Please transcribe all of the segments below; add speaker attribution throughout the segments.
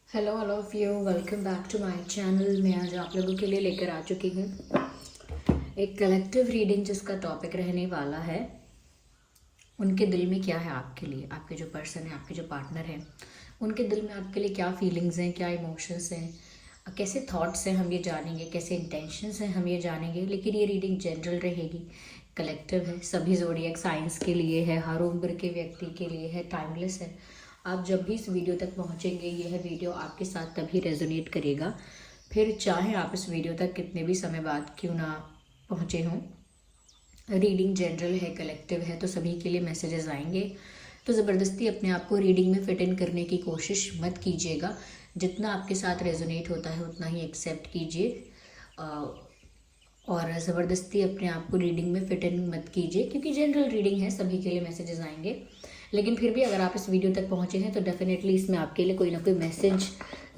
Speaker 1: Hello all of you, welcome back to my channel. मैं आज आप लोगों के लिए लेकर आ चुकी हूँ एक कलेक्टिव रीडिंग जिसका टॉपिक रहने वाला है उनके दिल में क्या है आपके लिए। आपके जो पर्सन है, आपके जो पार्टनर है, उनके दिल में आपके लिए क्या फीलिंग्स हैं, क्या इमोशंस हैं, कैसे थॉट्स हैं, हम ये जानेंगे। कैसे इंटेंशंस हैं, हम ये जानेंगे। लेकिन ये रीडिंग जनरल रहेगी, कलेक्टिव है, सभी ज़ोडिएक साइंस के लिए है, हर उम्र के व्यक्ति के लिए है, टाइमलेस है। आप जब भी इस वीडियो तक पहुंचेंगे, यह वीडियो आपके साथ तभी रेजोनेट करेगा, फिर चाहे आप इस वीडियो तक कितने भी समय बाद क्यों ना पहुंचे हों। रीडिंग जनरल है, कलेक्टिव है, तो सभी के लिए मैसेजेस आएंगे। तो ज़बरदस्ती अपने आप को रीडिंग में फिट इन करने की कोशिश मत कीजिएगा। जितना आपके साथ रेजोनेट होता है उतना ही एक्सेप्ट कीजिए, और ज़बरदस्ती अपने आप को रीडिंग में फिट इन मत कीजिए, क्योंकि जनरल रीडिंग है, सभी के लिए मैसेजेस आएंगे। लेकिन फिर भी अगर आप इस वीडियो तक पहुँचे हैं तो डेफिनेटली इसमें आपके लिए कोई ना कोई मैसेज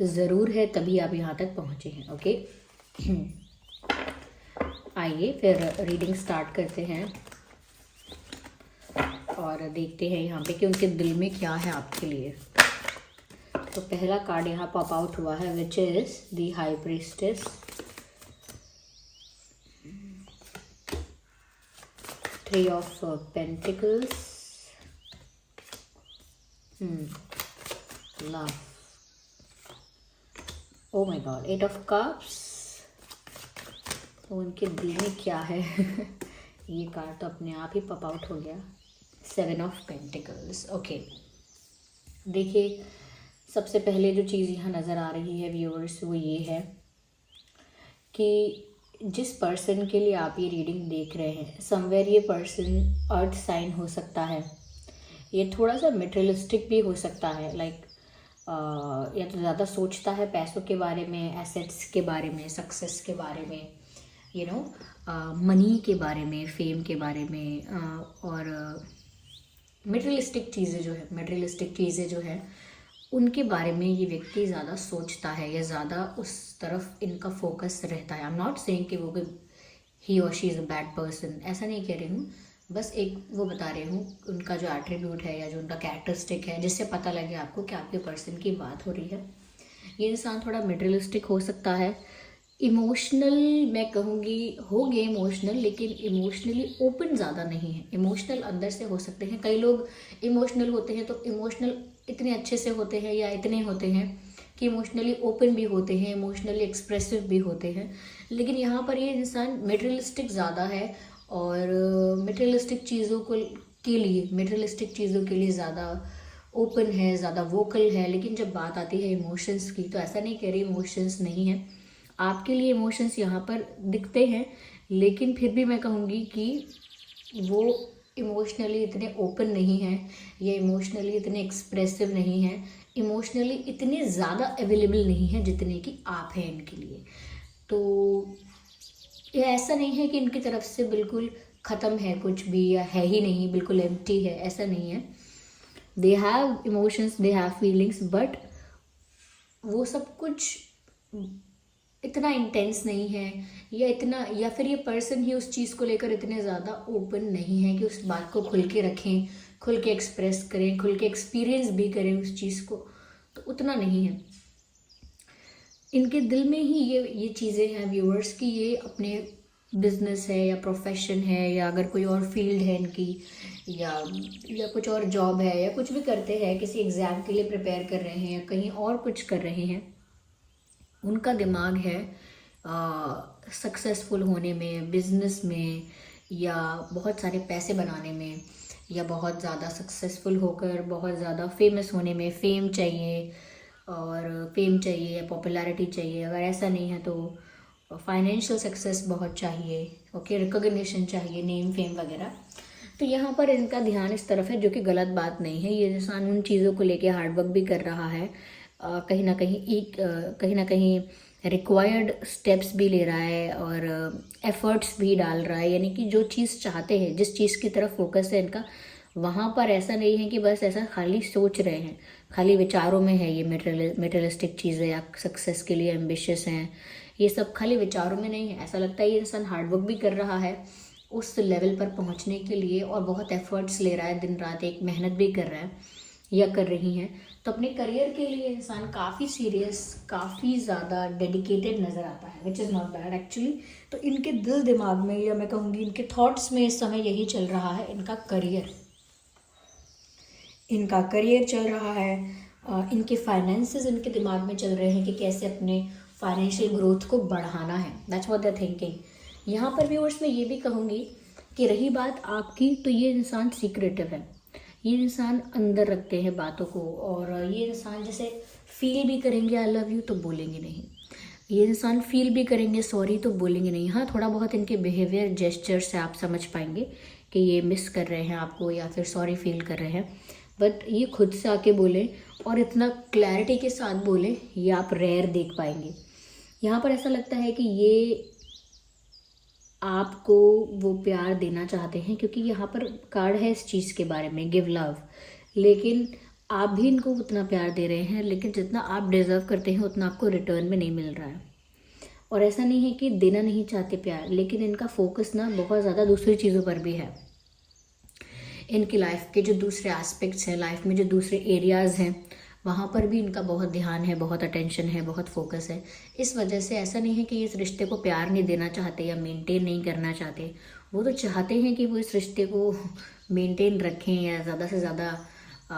Speaker 1: ज़रूर है, तभी आप यहाँ तक पहुँचे हैं। ओके, आइए फिर रीडिंग स्टार्ट करते हैं और देखते हैं यहाँ पे कि उनके दिल में क्या है आपके लिए। तो पहला कार्ड यहाँ पॉप आउट हुआ है, which is the high priestess, three of pentacles, love, oh my god, eight of cups. तो उनके दिल में क्या है ये कार्ड तो अपने आप ही पॉप आउट हो गया, सेवन ऑफ पेंटिकल्स। ओके, देखिए सबसे पहले जो चीज़ यहाँ नज़र आ रही है व्यूअर्स, वो ये है कि जिस पर्सन के लिए आप ये रीडिंग देख रहे हैं, समवेयर ये पर्सन अर्थ साइन हो सकता है, ये थोड़ा सा मटेरियलिस्टिक भी हो सकता है। लाइक या तो ज़्यादा सोचता है पैसों के बारे में, एसेट्स के बारे में, सक्सेस के बारे में, यू नो मनी के बारे में, फेम के बारे में, और मटेरियलिस्टिक चीज़ें जो है उनके बारे में ये व्यक्ति ज़्यादा सोचता है, या ज़्यादा उस तरफ इनका फोकस रहता है। आई एम नॉट सेइंग कि वो ही और she is a bad person, ऐसा नहीं कह रही हूँ, बस एक वो बता रही हूँ उनका जो एट्रीब्यूट है या जो उनका कैरेक्टरिस्टिक है, जिससे पता लगे आपको कि आपके पर्सन की बात हो रही है। ये इंसान थोड़ा मटेरियलिस्टिक हो सकता है, इमोशनल मैं कहूँगी होंगे इमोशनल, लेकिन इमोशनली ओपन ज़्यादा नहीं है। इमोशनल अंदर से हो सकते हैं, कई लोग इमोशनल होते हैं तो इमोशनल इतने अच्छे से होते हैं या इतने होते हैं कि इमोशनली ओपन भी होते हैं, इमोशनली एक्सप्रेसिव भी होते हैं। लेकिन यहाँ पर ये इंसान मटेरियलिस्टिक ज़्यादा है, और मटेरियलिस्टिक चीज़ों के लिए ज़्यादा ओपन है, ज़्यादा वोकल है। लेकिन जब बात आती है इमोशंस की, तो ऐसा नहीं कह रही इमोशंस नहीं है, आपके लिए इमोशंस यहाँ पर दिखते हैं, लेकिन फिर भी मैं कहूँगी कि वो इमोशनली इतने ओपन नहीं हैं, या इमोशनली इतने एक्सप्रेसिव नहीं हैं, इमोशनली इतने ज़्यादा अवेलेबल नहीं हैं जितने कि आप हैं इनके लिए। तो ये ऐसा नहीं है कि इनकी तरफ से बिल्कुल ख़त्म है कुछ भी, या है ही नहीं, बिल्कुल एम्प्टी है, ऐसा नहीं है। They have emotions, they have feelings, but वो सब कुछ इतना इंटेंस नहीं है, या इतना, या फिर ये पर्सन ही उस चीज़ को लेकर इतने ज़्यादा ओपन नहीं है कि उस बात को खुल के रखें, खुल के एक्सप्रेस करें, खुल के एक्सपीरियंस भी करें उस चीज़ को, तो उतना नहीं है। इनके दिल में ही ये चीज़ें हैं व्यूअर्स, की ये अपने बिजनेस है या प्रोफेशन है, या अगर कोई और फील्ड है इनकी, या कुछ और जॉब है, या कुछ भी करते हैं, किसी एग्ज़ाम के लिए प्रिपेयर कर रहे हैं या कहीं और कुछ कर रहे हैं, उनका दिमाग है सक्सेसफुल होने में, बिजनेस में, या बहुत सारे पैसे बनाने में, या बहुत ज़्यादा सक्सेसफुल होकर बहुत ज़्यादा फेमस होने में। फेम चाहिए, और फेम चाहिए या पॉपुलैरिटी चाहिए, अगर ऐसा नहीं है तो फाइनेंशियल सक्सेस बहुत चाहिए, ओके, रिकॉग्निशन चाहिए, नेम फेम वगैरह। तो यहाँ पर इनका ध्यान इस तरफ है, जो कि गलत बात नहीं है। ये इंसान उन चीज़ों को लेके हार्डवर्क भी कर रहा है, कहीं ना कहीं रिक्वायर्ड स्टेप्स भी ले रहा है, और एफर्ट्स भी डाल रहा है। यानी कि जो चीज़ चाहते हैं, जिस चीज़ की तरफ फोकस है इनका, वहाँ पर ऐसा नहीं है कि बस ऐसा खाली सोच रहे हैं, खाली विचारों में है ये मेटेरियलिस्टिक चीज़ें, या सक्सेस के लिए एम्बिशियस हैं, ये सब खाली विचारों में नहीं है। ऐसा लगता है ये इंसान हार्डवर्क भी कर रहा है उस लेवल पर पहुंचने के लिए, और बहुत एफर्ट्स ले रहा है, दिन रात एक मेहनत भी कर रहा है। या कर रही हैं, तो अपने करियर के लिए इंसान काफ़ी सीरियस, काफ़ी ज़्यादा डेडिकेटेड नज़र आता है, which is not bad actually. तो इनके दिल दिमाग में, या मैं कहूँगी इनके थॉट्स में इस समय यही चल रहा है, इनका करियर चल रहा है। इनके फाइनेंसेस इनके दिमाग में चल रहे हैं कि कैसे अपने फाइनेंशियल ग्रोथ को बढ़ाना है। That's what they are thinking. यहाँ पर व्यूअर्स मैं ये भी कहूँगी कि रही बात आपकी, तो ये इंसान सीक्रेटिव है, ये इंसान अंदर रखते हैं बातों को, और ये इंसान जैसे फील भी करेंगे आई लव यू तो बोलेंगे नहीं, ये इंसान फील भी करेंगे सॉरी तो बोलेंगे नहीं। हाँ, थोड़ा बहुत इनके बिहेवियर जेस्चर से आप समझ पाएंगे कि ये मिस कर रहे हैं आपको या फिर सॉरी फील कर रहे हैं, बट ये खुद से आके बोले और इतना क्लैरिटी के साथ बोले, ये आप रेयर देख पाएंगे। यहाँ पर ऐसा लगता है कि ये आपको वो प्यार देना चाहते हैं, क्योंकि यहाँ पर कार्ड है इस चीज़ के बारे में, गिव लव, लेकिन आप भी इनको उतना प्यार दे रहे हैं, लेकिन जितना आप डिज़र्व करते हैं उतना आपको रिटर्न में नहीं मिल रहा है। और ऐसा नहीं है कि देना नहीं चाहते प्यार, लेकिन इनका फोकस ना बहुत ज़्यादा दूसरी चीज़ों पर भी है। इनकी लाइफ के जो दूसरे एस्पेक्ट्स हैं, लाइफ में जो दूसरे एरियाज़ हैं, वहाँ पर भी इनका बहुत ध्यान है, बहुत अटेंशन है, बहुत फोकस है। इस वजह से ऐसा नहीं है कि इस रिश्ते को प्यार नहीं देना चाहते या मेंटेन नहीं करना चाहते, वो तो चाहते हैं कि वो इस रिश्ते को मेंटेन रखें या ज़्यादा से ज़्यादा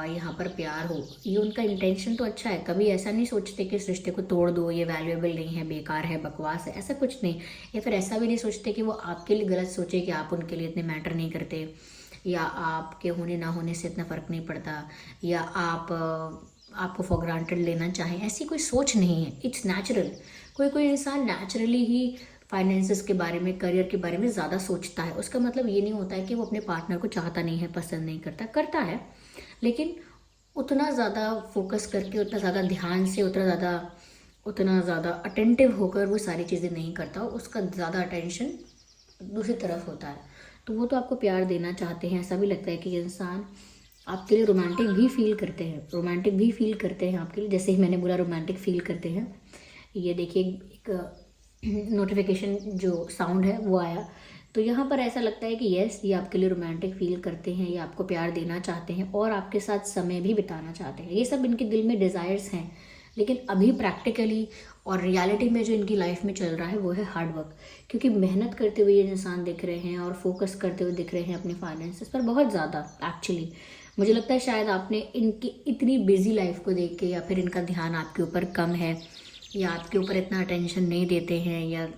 Speaker 1: यहाँ पर प्यार हो। ये उनका इंटेंशन तो अच्छा है, कभी ऐसा नहीं सोचते कि इस रिश्ते को तोड़ दो, ये वैल्यूएबल नहीं है, बेकार है, बकवास है, ऐसा कुछ नहीं। या फिर ऐसा भी नहीं सोचते कि वो आपके लिए गलत सोचे कि आप उनके लिए इतने मैटर नहीं करते, या आपके होने ना होने से इतना फ़र्क नहीं पड़ता, या आपको फॉर ग्रांटेड लेना चाहें, ऐसी कोई सोच नहीं है। It's natural. कोई इंसान नेचुरली ही फाइनेंसेस के बारे में, करियर के बारे में ज़्यादा सोचता है। उसका मतलब ये नहीं होता है कि वो अपने पार्टनर को चाहता नहीं है, पसंद नहीं करता है, लेकिन उतना ज़्यादा फोकस करके, उतना ज़्यादा ध्यान से, उतना ज़्यादा अटेंटिव होकर वो सारी चीज़ें नहीं करता। उसका ज़्यादा अटेंशन दूसरी तरफ होता है। तो वो तो आपको प्यार देना चाहते हैं। ऐसा भी लगता है कि इंसान आपके लिए रोमांटिक भी फील करते हैं आपके लिए, जैसे ही मैंने बोला रोमांटिक फील करते हैं। ये देखिए एक नोटिफिकेशन जो साउंड है वो आया, तो यहाँ पर ऐसा लगता है कि यस, ये आपके लिए रोमांटिक फील करते हैं, ये आपको प्यार देना चाहते हैं और आपके साथ समय भी बिताना चाहते हैं। ये सब इनके दिल में डिज़ायर्स हैं, लेकिन अभी प्रैक्टिकली और रियलिटी में जो इनकी लाइफ में चल रहा है वो है हार्ड वर्क, क्योंकि मेहनत करते हुए ये इंसान दिख रहे हैं और फोकस करते हुए दिख रहे हैं अपने फाइनेंसेस पर बहुत ज़्यादा। एक्चुअली मुझे लगता है शायद आपने इनकी इतनी बिजी लाइफ को देख के, या फिर इनका ध्यान आपके ऊपर कम है, या आपके ऊपर इतना अटेंशन नहीं देते हैं,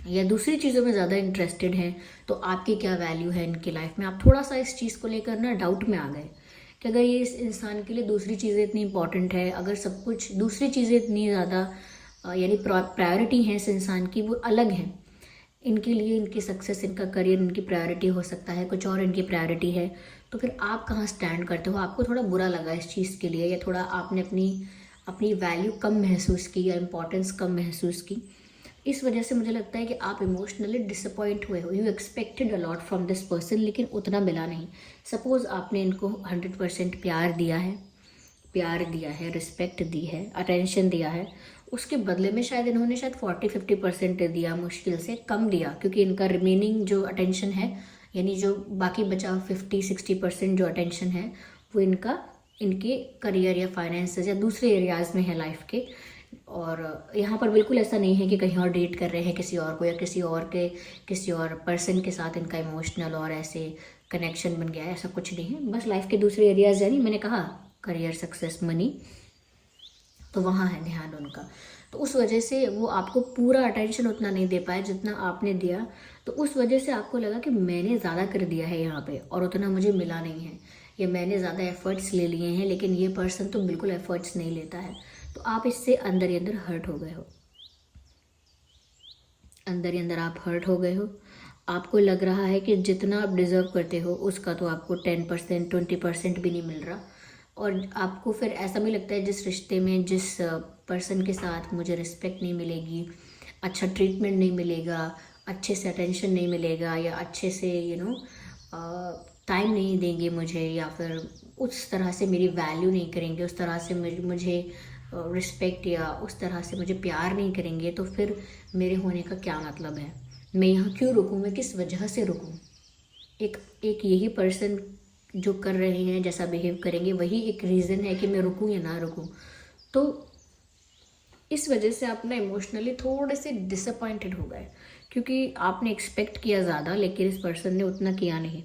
Speaker 1: या दूसरी चीज़ों में ज़्यादा इंटरेस्टेड हैं, तो आपकी क्या वैल्यू है इनकी लाइफ में। आप थोड़ा सा इस चीज़ को लेकर ना डाउट में आ गए कि अगर ये इस इंसान के लिए दूसरी चीज़ें इतनी इंपॉर्टेंट है, अगर सब कुछ दूसरी चीज़ें इतनी ज़्यादा यानी प्रायोरिटी है इस इंसान की, वो अलग हैं इनके लिए, इनकी सक्सेस, इनका करियर इनकी प्रायोरिटी हो सकता है, कुछ और इनकी प्रायोरिटी है, तो फिर आप कहाँ स्टैंड करते हो। आपको थोड़ा बुरा लगा इस चीज़ के लिए, या थोड़ा आपने अपनी वैल्यू कम महसूस की या इम्पोर्टेंस कम महसूस की। इस वजह से मुझे लगता है कि आप इमोशनली डिसअपॉइंट हुए हो। You expected a lot from this person, लेकिन उतना मिला नहीं। सपोज़ आपने इनको 100% प्यार दिया है, रिस्पेक्ट दी है, अटेंशन दिया है, उसके बदले में शायद इन्होंने 40-50% दिया, मुश्किल से कम दिया, क्योंकि इनका रिमेनिंग जो अटेंशन है, यानी जो बाकी बचा 50-60% जो अटेंशन है, वो इनके करियर या फाइनेंसेस या दूसरे एरियाज़ में है लाइफ के। और यहाँ पर बिल्कुल ऐसा नहीं है कि कहीं और डेट कर रहे हैं किसी और को, या किसी और पर्सन के साथ इनका इमोशनल और ऐसे कनेक्शन बन गया है, ऐसा कुछ नहीं है। बस लाइफ के दूसरे एरियाज़, यानी मैंने कहा करियर, सक्सेस, मनी, तो वहाँ है ध्यान उनका। तो उस वजह से वो आपको पूरा अटेंशन उतना नहीं दे पाए जितना आपने दिया, तो उस वजह से आपको लगा कि मैंने ज़्यादा कर दिया है यहाँ पे और उतना मुझे मिला नहीं है, या मैंने ज़्यादा एफर्ट्स ले लिए हैं, लेकिन ये पर्सन तो बिल्कुल एफर्ट्स नहीं लेता है। तो आप इससे अंदर ही अंदर हर्ट हो गए हो, अंदर ही अंदर आप हर्ट हो गए हो। आपको लग रहा है कि जितना आप डिज़र्व करते हो उसका तो आपको 10%, 20% भी नहीं मिल रहा, और आपको फिर ऐसा भी लगता है जिस रिश्ते में, जिस पर्सन के साथ मुझे रिस्पेक्ट नहीं मिलेगी, अच्छा ट्रीटमेंट नहीं मिलेगा, अच्छे से अटेंशन नहीं मिलेगा, या अच्छे से टाइम नहीं देंगे मुझे, या फिर उस तरह से मेरी वैल्यू नहीं करेंगे, उस तरह से मुझे रिस्पेक्ट या उस तरह से मुझे प्यार नहीं करेंगे, तो फिर मेरे होने का क्या मतलब है। मैं यहाँ क्यों रुकूँ, मैं किस वजह से रुकूँ। एक यही पर्सन जो कर रहे हैं, जैसा बिहेव करेंगे, वही एक रीज़न है कि मैं रुकूं या ना रुकूं। तो इस वजह से आप ना इमोशनली थोड़े से डिसअपॉइंटेड हो गए, क्योंकि आपने एक्सपेक्ट किया ज़्यादा लेकिन इस पर्सन ने उतना किया नहीं।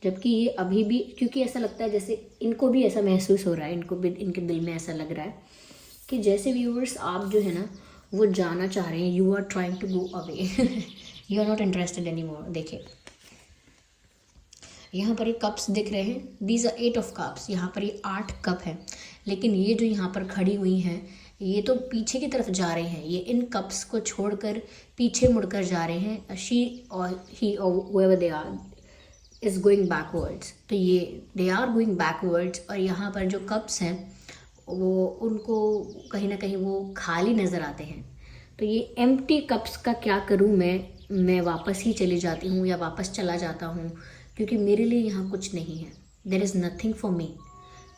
Speaker 1: जबकि ये अभी भी, क्योंकि ऐसा लगता है जैसे इनको भी ऐसा महसूस हो रहा है, इनको भी इनके दिल में ऐसा लग रहा है कि जैसे व्यूअर्स आप जो है ना वो जाना चाह रहे हैं, you are trying to go away, you are not interested any more. देखिए यहाँ पर ये कप्स दिख रहे हैं, दीज आर 8 ऑफ कप्स, यहाँ पर ये 8 कप है। लेकिन ये जो यहाँ पर खड़ी हुई हैं ये तो पीछे की तरफ जा रहे हैं, ये इन कप्स को छोड़कर पीछे मुड़कर जा रहे हैं। शी और ही और whoever they are is going backwards, तो ये they are going backwards। और यहाँ पर जो कप्स हैं वो उनको कहीं ना कहीं वो खाली नज़र आते हैं। तो ये एम्प्टी कप्स का क्या करूँ मैं वापस ही चली जाती हूँ या वापस चला जाता हूँ, क्योंकि मेरे लिए यहाँ कुछ नहीं है। There is nothing for me.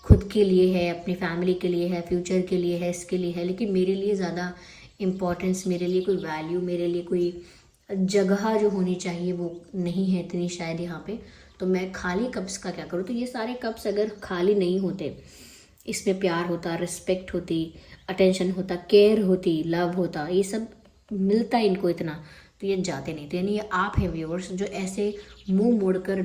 Speaker 1: खुद के लिए है, अपनी फैमिली के लिए है, फ्यूचर के लिए है, इसके लिए है, लेकिन मेरे लिए ज़्यादा इम्पोर्टेंस, मेरे लिए कोई वैल्यू, मेरे लिए कोई जगह जो होनी चाहिए वो नहीं है इतनी शायद यहाँ पे। तो मैं खाली कप्स का क्या करूँ? तो ये सारे कप्स अगर खाली नहीं होते, इसमें प्यार होता, रिस्पेक्ट होती, अटेंशन होता, केयर होती, लव होता, ये सब मिलता इनको इतना, तो ये जाते नहीं। तो यानी ये आप हैं व्यूअर्स जो ऐसे मुंह मोड़कर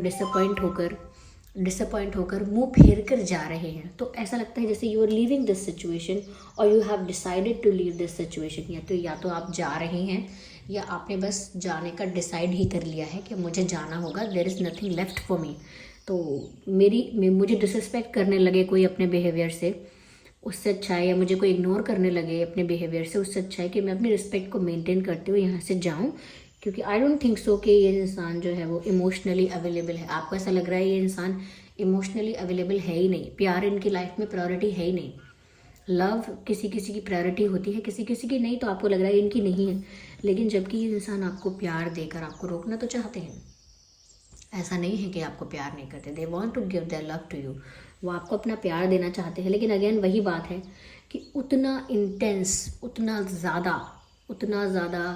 Speaker 1: डिसअपॉइंट होकर मुंह फेर कर जा रहे हैं। तो ऐसा लगता है जैसे you are leaving this situation और you have decided to leave this situation. या तो आप जा रहे हैं या आपने बस जाने का डिसाइड ही कर लिया है कि मुझे जाना होगा, there is nothing left for me. तो मुझे डिसरिस्पेक्ट करने लगे कोई अपने बिहेवियर से, उससे अच्छा है, या मुझे कोई इग्नोर करने लगे अपने बिहेवियर से, उससे अच्छा है कि मैं अपनी रिस्पेक्ट को मेंटेन करते हुए यहाँ से जाऊँ। क्योंकि आई डोंट थिंक सो कि ये इंसान जो है वो इमोशनली अवेलेबल है। आपको ऐसा लग रहा है ये इंसान इमोशनली अवेलेबल है ही नहीं, प्यार इनकी लाइफ में प्रायोरिटी है ही नहीं। लव किसी किसी की प्रायोरिटी होती है, किसी किसी की नहीं, तो आपको लग रहा है इनकी नहीं है। लेकिन जबकि ये इंसान आपको प्यार देकर आपको रोकना तो चाहते हैं, ऐसा नहीं है कि आपको प्यार नहीं करते। They want to give their love to you, वो आपको अपना प्यार देना चाहते हैं। लेकिन अगेन वही बात है कि उतना इंटेंस, उतना ज़्यादा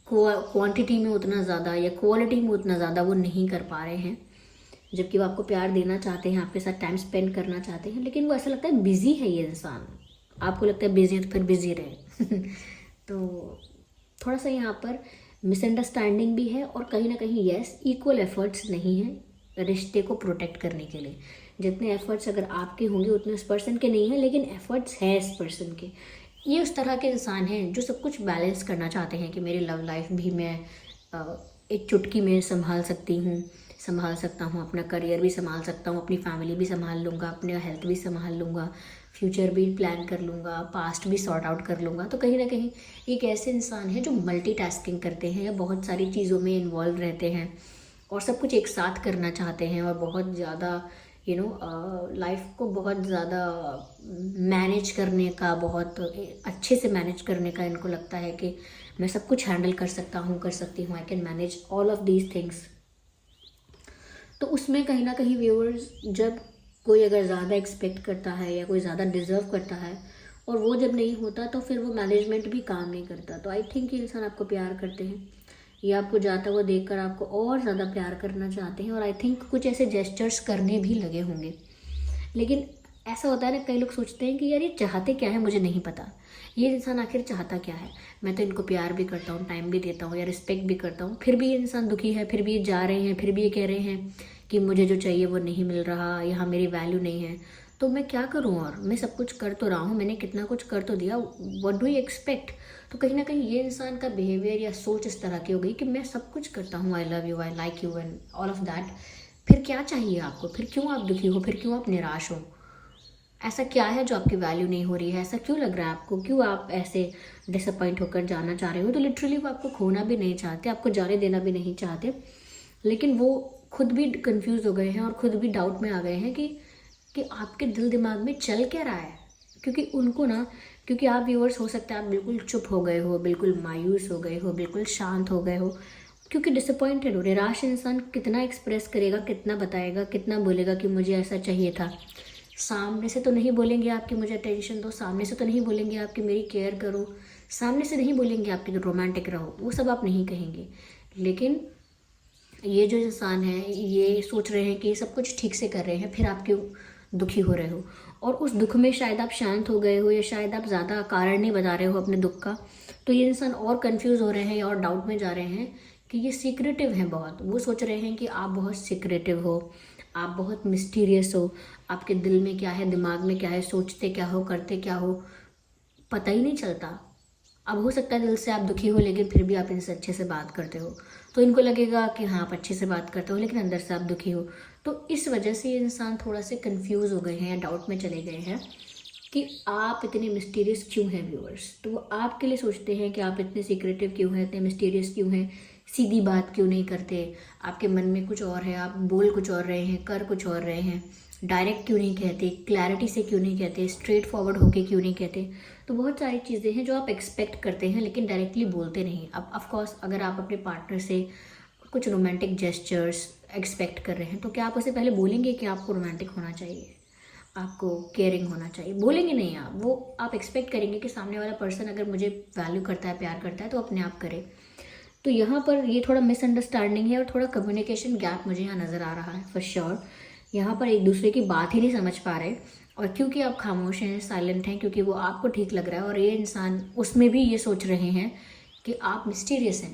Speaker 1: क्वांटिटी में उतना ज़्यादा या क्वालिटी में उतना ज़्यादा वो नहीं कर पा रहे हैं। जबकि वो आपको प्यार देना चाहते हैं, आपके साथ टाइम स्पेंड करना चाहते हैं, लेकिन वो ऐसा लगता है बिज़ी है ये इंसान। आपको लगता है बिज़ी है तो फिर बिज़ी रहे। तो थोड़ा सा यहाँ पर मिसअंडरस्टैंडिंग भी है और कहीं ना कहीं यस इक्वल एफर्ट्स नहीं है रिश्ते को प्रोटेक्ट करने के लिए। जितने एफर्ट्स अगर आपके होंगे उतने उस पर्सन के नहीं हैं, लेकिन एफर्ट्स हैं इस पर्सन के। ये उस तरह के इंसान हैं जो सब कुछ बैलेंस करना चाहते हैं कि मेरी लव लाइफ भी मैं एक चुटकी में संभाल सकता हूँ, अपना करियर भी संभाल सकता हूँ, अपनी फैमिली भी संभाल लूँगा, अपने हेल्थ भी संभाल लूँगा, फ्यूचर भी प्लान कर लूँगा, पास्ट भी सॉर्ट आउट कर लूँगा। तो कहीं ना कहीं एक ऐसे इंसान है जो मल्टीटास्किंग करते हैं या बहुत सारी चीज़ों में इन्वॉल्व रहते हैं और सब कुछ एक साथ करना चाहते हैं और बहुत ज़्यादा लाइफ को बहुत ज़्यादा मैनेज करने का, बहुत अच्छे से मैनेज करने का इनको लगता है कि मैं सब कुछ हैंडल कर सकती हूँ, I can manage all of these things. तो उसमें कहीं ना कहीं व्यूअर्स, जब कोई अगर ज़्यादा एक्सपेक्ट करता है या कोई ज़्यादा डिज़र्व करता है और वो जब नहीं होता तो फिर वो मैनेजमेंट भी काम नहीं करता। तो आई थिंक ये इंसान आपको प्यार करते हैं, ये आपको जाता हुआ देखकर आपको और ज़्यादा प्यार करना चाहते हैं और आई थिंक कुछ ऐसे जेस्चर्स करने भी लगे होंगे। लेकिन ऐसा होता है ना, कई लोग सोचते हैं कि यार ये चाहते क्या है, मुझे नहीं पता ये इंसान आखिर चाहता क्या है। मैं तो इनको प्यार भी करता हूँ, टाइम भी देता हूँ या रिस्पेक्ट भी करता हूँ, फिर भी ये इंसान दुखी है, फिर भी ये जा रहे हैं, फिर भी ये कह रहे हैं कि मुझे जो चाहिए वो नहीं मिल रहा, यहाँ मेरी वैल्यू नहीं है। तो मैं क्या करूँ? और मैं सब कुछ कर तो रहा हूँ, मैंने कितना कुछ कर तो दिया, व्हाट डू यू एक्सपेक्ट। तो कहीं ना कहीं ये इंसान का बिहेवियर या सोच इस तरह की हो गई कि मैं सब कुछ करता हूँ, I love you, I like you and all of that, फिर क्या चाहिए आपको? फिर क्यों आप दुखी हो? फिर क्यों आप निराश हो? ऐसा क्या है जो आपकी वैल्यू नहीं हो रही है? ऐसा क्यों लग रहा है आपको? क्यों आप ऐसे डिसअपॉइंट होकर जाना चाह रहे हो? तो लिटरली वो आपको खोना भी नहीं चाहते, आपको जाने देना भी नहीं चाहते, लेकिन वो खुद भी कंफ्यूज हो गए हैं और खुद भी डाउट में आ गए हैं कि आपके दिल दिमाग में चल क्या रहा है। क्योंकि उनको ना, क्योंकि आप व्यूअर्स हो सकता है आप बिल्कुल चुप हो गए हो, बिल्कुल मायूस हो गए हो, बिल्कुल शांत हो गए हो, क्योंकि डिसअपॉइंटेड हो। निराश इंसान कितना एक्सप्रेस करेगा, कितना बताएगा, कितना बोलेगा कि मुझे ऐसा चाहिए था। सामने से तो नहीं बोलेंगे आपकी मुझे अटेंशन दो, सामने से तो नहीं बोलेंगे आपकी मेरी केयर करो, सामने से नहीं बोलेंगे आपकी रोमांटिक रहो, वो सब आप नहीं कहेंगे। लेकिन ये जो इंसान है ये सोच रहे हैं कि सब कुछ ठीक से कर रहे हैं, फिर आप क्यों दुखी हो रहे हो। और उस दुख में शायद आप शांत हो गए हो, या शायद आप ज़्यादा कारण नहीं बता रहे हो अपने दुख का। तो ये इंसान और कंफ्यूज हो रहे हैं और डाउट में जा रहे हैं कि ये सीक्रेटिव हैं बहुत। वो सोच रहे हैं कि आप बहुत सीक्रेटिव हो, आप बहुत मिस्टीरियस हो, आपके दिल में क्या है, दिमाग में क्या है, सोचते क्या हो, करते क्या हो, पता ही नहीं चलता। अब हो सकता है दिल से आप दुखी हो, लेकिन फिर भी आप इनसे अच्छे से बात करते हो, तो इनको लगेगा कि हाँ आप अच्छे से बात करते हो, लेकिन अंदर से आप दुखी हो। तो इस वजह से ये इंसान थोड़ा से कंफ्यूज हो गए हैं या डाउट में चले गए हैं कि आप इतने मिस्टीरियस क्यों हैं व्यूअर्स। तो वो आपके लिए सोचते हैं कि आप इतने सीक्रेटिव क्यों हैं, इतने मिस्टीरियस क्यों हैं, सीधी बात क्यों नहीं करते, आपके मन में कुछ और है, आप बोल कुछ और रहे हैं, कर कुछ और रहे हैं, डायरेक्ट क्यों नहीं कहते, क्लैरिटी से क्यों नहीं कहते, स्ट्रेट फॉरवर्ड होके क्यों नहीं कहते। तो बहुत सारी चीज़ें हैं जो आप एक्सपेक्ट करते हैं लेकिन डायरेक्टली बोलते नहीं। अब ऑफकोर्स अगर आप अपने पार्टनर से कुछ रोमांटिक जेस्चर्स एक्सपेक्ट कर रहे हैं, तो क्या आप उसे पहले बोलेंगे कि आपको रोमांटिक होना चाहिए, आपको केयरिंग होना चाहिए? बोलेंगे नहीं आप। वो आप एक्सपेक्ट करेंगे कि सामने वाला पर्सन अगर मुझे वैल्यू करता है, प्यार करता है, तो अपने आप करे। तो यहाँ पर ये थोड़ा मिसअंडरस्टैंडिंग है और थोड़ा कम्युनिकेशन गैप मुझे यहाँ नज़र आ रहा है फॉर श्योर। यहाँ पर एक दूसरे की बात ही नहीं समझ पा रहे, और क्योंकि आप खामोश हैं, साइलेंट हैं, क्योंकि वो आपको ठीक लग रहा है, और ये इंसान उसमें भी ये सोच रहे हैं कि आप मिस्टीरियस हैं,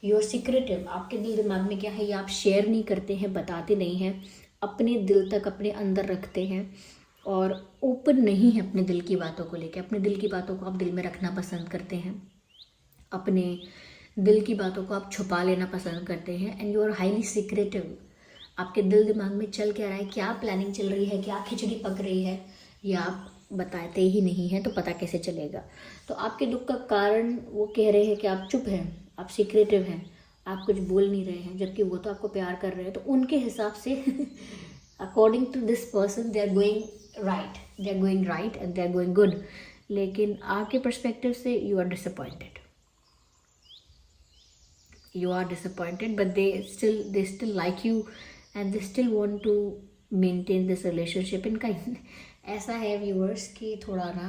Speaker 1: यू आर सीक्रेटिव, आपके दिल दिमाग में क्या है ये आप शेयर नहीं करते हैं, बताते नहीं हैं, अपने दिल तक अपने अंदर रखते हैं और ओपन नहीं है अपने दिल की बातों को लेकर। अपने दिल की बातों को आप दिल में रखना पसंद करते हैं, अपने दिल की बातों को आप छुपा लेना पसंद करते हैं, and you are highly secretive. आपके दिल दिमाग में चल क्या रहा है, क्या प्लानिंग चल रही है, क्या खिचड़ी पक रही है, ये आप बताते ही नहीं हैं, तो पता कैसे चलेगा। तो आपके दुख का कारण वो कह रहे हैं कि आप चुप हैं, आप सीक्रेटिव हैं, आप कुछ बोल नहीं रहे हैं, जबकि वो तो आपको प्यार कर रहे हैं। तो उनके हिसाब से according to this person they are going right, they are going right and they are going good. लेकिन आपके परस्पेक्टिव से you are disappointed, you are disappointed, but they still like you and they still want to maintain this relationship इनका ऐसा है viewers कि थोड़ा ना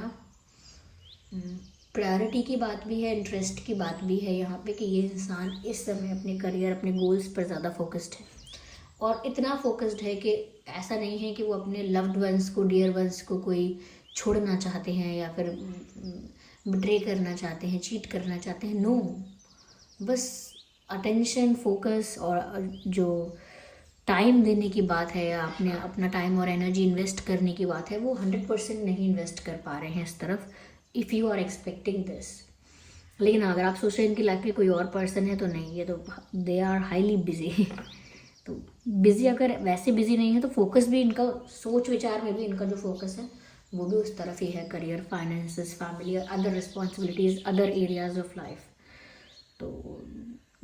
Speaker 1: priority की बात भी है, इंटरेस्ट की बात भी है यहाँ पे, कि ये इंसान इस समय अपने करियर, अपने गोल्स पर ज़्यादा फोकस्ड है। और इतना फोकस्ड है कि ऐसा नहीं है कि वो अपने लव्ड वंस को, डियर वंस को कोई छोड़ना चाहते हैं या फिर बिट्रे करना चाहते हैं, चीट करना चाहते हैं। नो, बस अटेंशन, फोकस और जो टाइम देने की बात है, या अपने अपना टाइम और एनर्जी इन्वेस्ट करने की बात है, वो 100% नहीं इन्वेस्ट कर पा रहे हैं इस तरफ, if you are expecting this. लेकिन अगर आप सोच रहे हैं इनकी लाइफ में कोई और पर्सन है, तो नहीं, ये तो दे आर हाईली बिजी। तो बिजी, अगर वैसे बिजी नहीं है तो फोकस भी इनका, सोच विचार में भी इनका जो फोकस है वो भी उस तरफ ही है, career, finances, family, other responsibilities, other areas of life. तो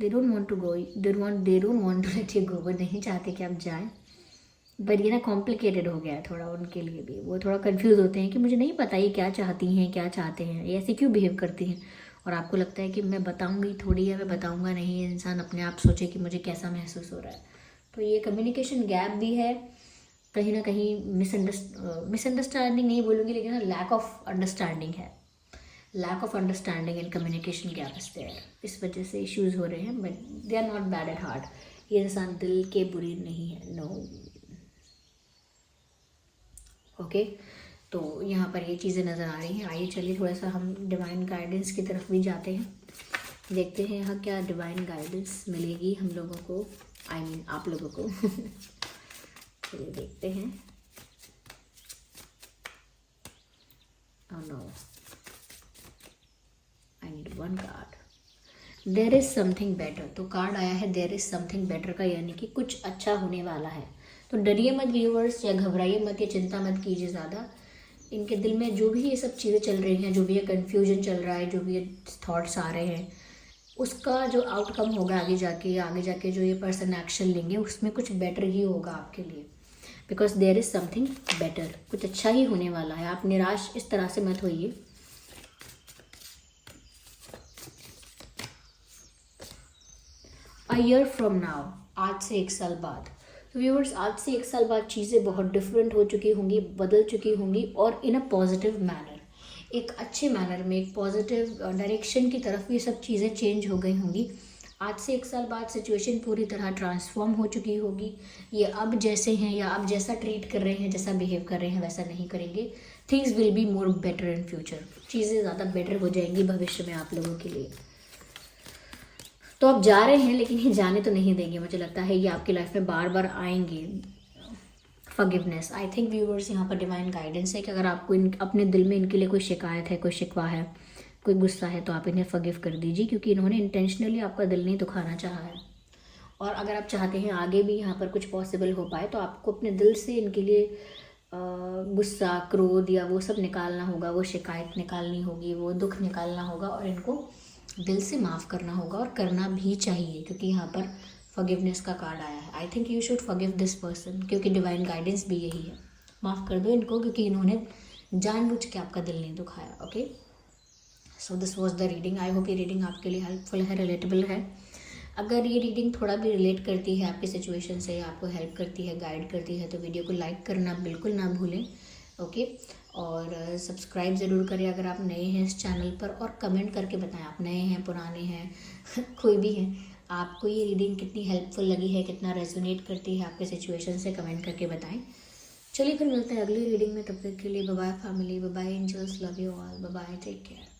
Speaker 1: they don't want to go, they don't want to let you go, वो नहीं चाहते कि आप जाएं। पर ये ना कॉम्प्लिकेटेड हो गया है थोड़ा उनके लिए भी, वो थोड़ा कंफ्यूज होते हैं कि मुझे नहीं पता ये क्या चाहती हैं, क्या चाहते हैं, ये ऐसे क्यों बिहेव करती हैं। और आपको लगता है कि मैं बताऊंगी थोड़ी है, मैं बताऊंगा नहीं, ये इंसान अपने आप सोचे कि मुझे कैसा महसूस हो रहा है। तो ये कम्युनिकेशन गैप भी है कहीं ना कहीं, मिसअंडरस्टैंडिंग नहीं बोलूँगी, लेकिन लैक ऑफ अंडरस्टैंडिंग है, lack of understanding and communication gap is there. इस वजह से इश्यूज हो रहे हैं, but they are not bad at heart. ये इंसान दिल के बुरी नहीं है, नो। ओके, तो यहाँ पर ये चीज़ें नज़र आ रही हैं। आइए चलिए थोड़ा सा हम डिवाइन गाइडेंस की तरफ भी जाते हैं, देखते हैं यहाँ क्या डिवाइन गाइडेंस मिलेगी हम लोगों को, आई मीन आप लोगों को। चलिए देखते हैं। No, I need one card. There is something better। तो कार्ड आया है there is something better का, यानी कि कुछ अच्छा होने वाला है। तो डरिए मत व्यूअर्स, या घबराइए मत, या चिंता मत कीजिए ज़्यादा। इनके दिल में जो भी ये सब चीज़ें चल रही हैं, जो भी ये कन्फ्यूजन चल रहा है, जो भी ये थॉट्स आ रहे हैं, उसका जो आउटकम होगा आगे जाके जो ये पर्सन एक्शन लेंगे, उसमें कुछ बेटर ही होगा आपके लिए, because there is something better. कुछ अच्छा ही होने वाला है, आप निराश इस तरह से मत होइए। अ ईयर फ्रॉम नाउ, आज से 1 साल बाद। तो व्यूअर्स, आज से 1 साल बाद चीज़ें बहुत डिफरेंट हो चुकी होंगी, बदल चुकी होंगी, और इन अ पॉजिटिव मैनर, एक अच्छे मैनर में, एक पॉजिटिव डायरेक्शन की तरफ ये सब चीज़ें चेंज हो गई होंगी। आज से 1 साल बाद सिचुएशन पूरी तरह ट्रांसफॉर्म हो चुकी होगी। ये अब जैसे हैं या अब जैसा ट्रीट कर रहे हैं, जैसा बिहेव कर रहे हैं, वैसा नहीं करेंगे। Things will be more better in future. चीज़ें ज़्यादा बेटर हो जाएंगी भविष्य में आप लोगों के लिए। तो आप जा रहे हैं, लेकिन ये जाने तो नहीं देंगे। मुझे लगता है ये आपकी लाइफ में बार बार आएंगे। फॉरगिवनेस, आई थिंक व्यूवर्स यहाँ पर डिवाइन गाइडेंस है कि अगर आपको अपने दिल में इनके लिए कोई शिकायत है, कोई शिकवा है, कोई गुस्सा है, तो आप इन्हें फॉरगिव कर दीजिए, क्योंकि इन्होंने इंटेंशनली आपका दिल नहीं दुखाना चाहा है। और अगर आप चाहते हैं आगे भी यहाँ पर कुछ पॉसिबल हो पाए, तो आपको अपने दिल से इनके लिए गुस्सा, क्रोध या वो सब निकालना होगा, वो शिकायत निकालनी होगी, वो दुख निकालना होगा, और इनको दिल से माफ़ करना होगा, और करना भी चाहिए, क्योंकि यहाँ पर फॉरगिवनेस का कार्ड आया है। I think you should forgive this person, क्योंकि डिवाइन गाइडेंस भी यही है। माफ़ कर दो इनको, क्योंकि इन्होंने जानबूझ के आपका दिल नहीं दुखाया। Okay, so this was the reading. I hope ये रीडिंग आपके लिए हेल्पफुल है, रिलेटेबल है। अगर ये रीडिंग थोड़ा भी रिलेट करती है आपकी सिचुएशन से, आपको हेल्प करती है, गाइड करती है, तो वीडियो को लाइक करना बिल्कुल ना भूलें। ओके, और सब्सक्राइब ज़रूर करें अगर आप नए हैं इस चैनल पर, और कमेंट करके बताएं आप नए हैं, पुराने हैं कोई भी हैं, आपको ये रीडिंग कितनी हेल्पफुल लगी है, कितना रेजोनेट करती है आपके सिचुएशन से, कमेंट करके बताएं। चलिए फिर मिलते हैं अगली रीडिंग में, तब तक के लिए bye bye family, bye bye angels, love you all, bye bye, take care.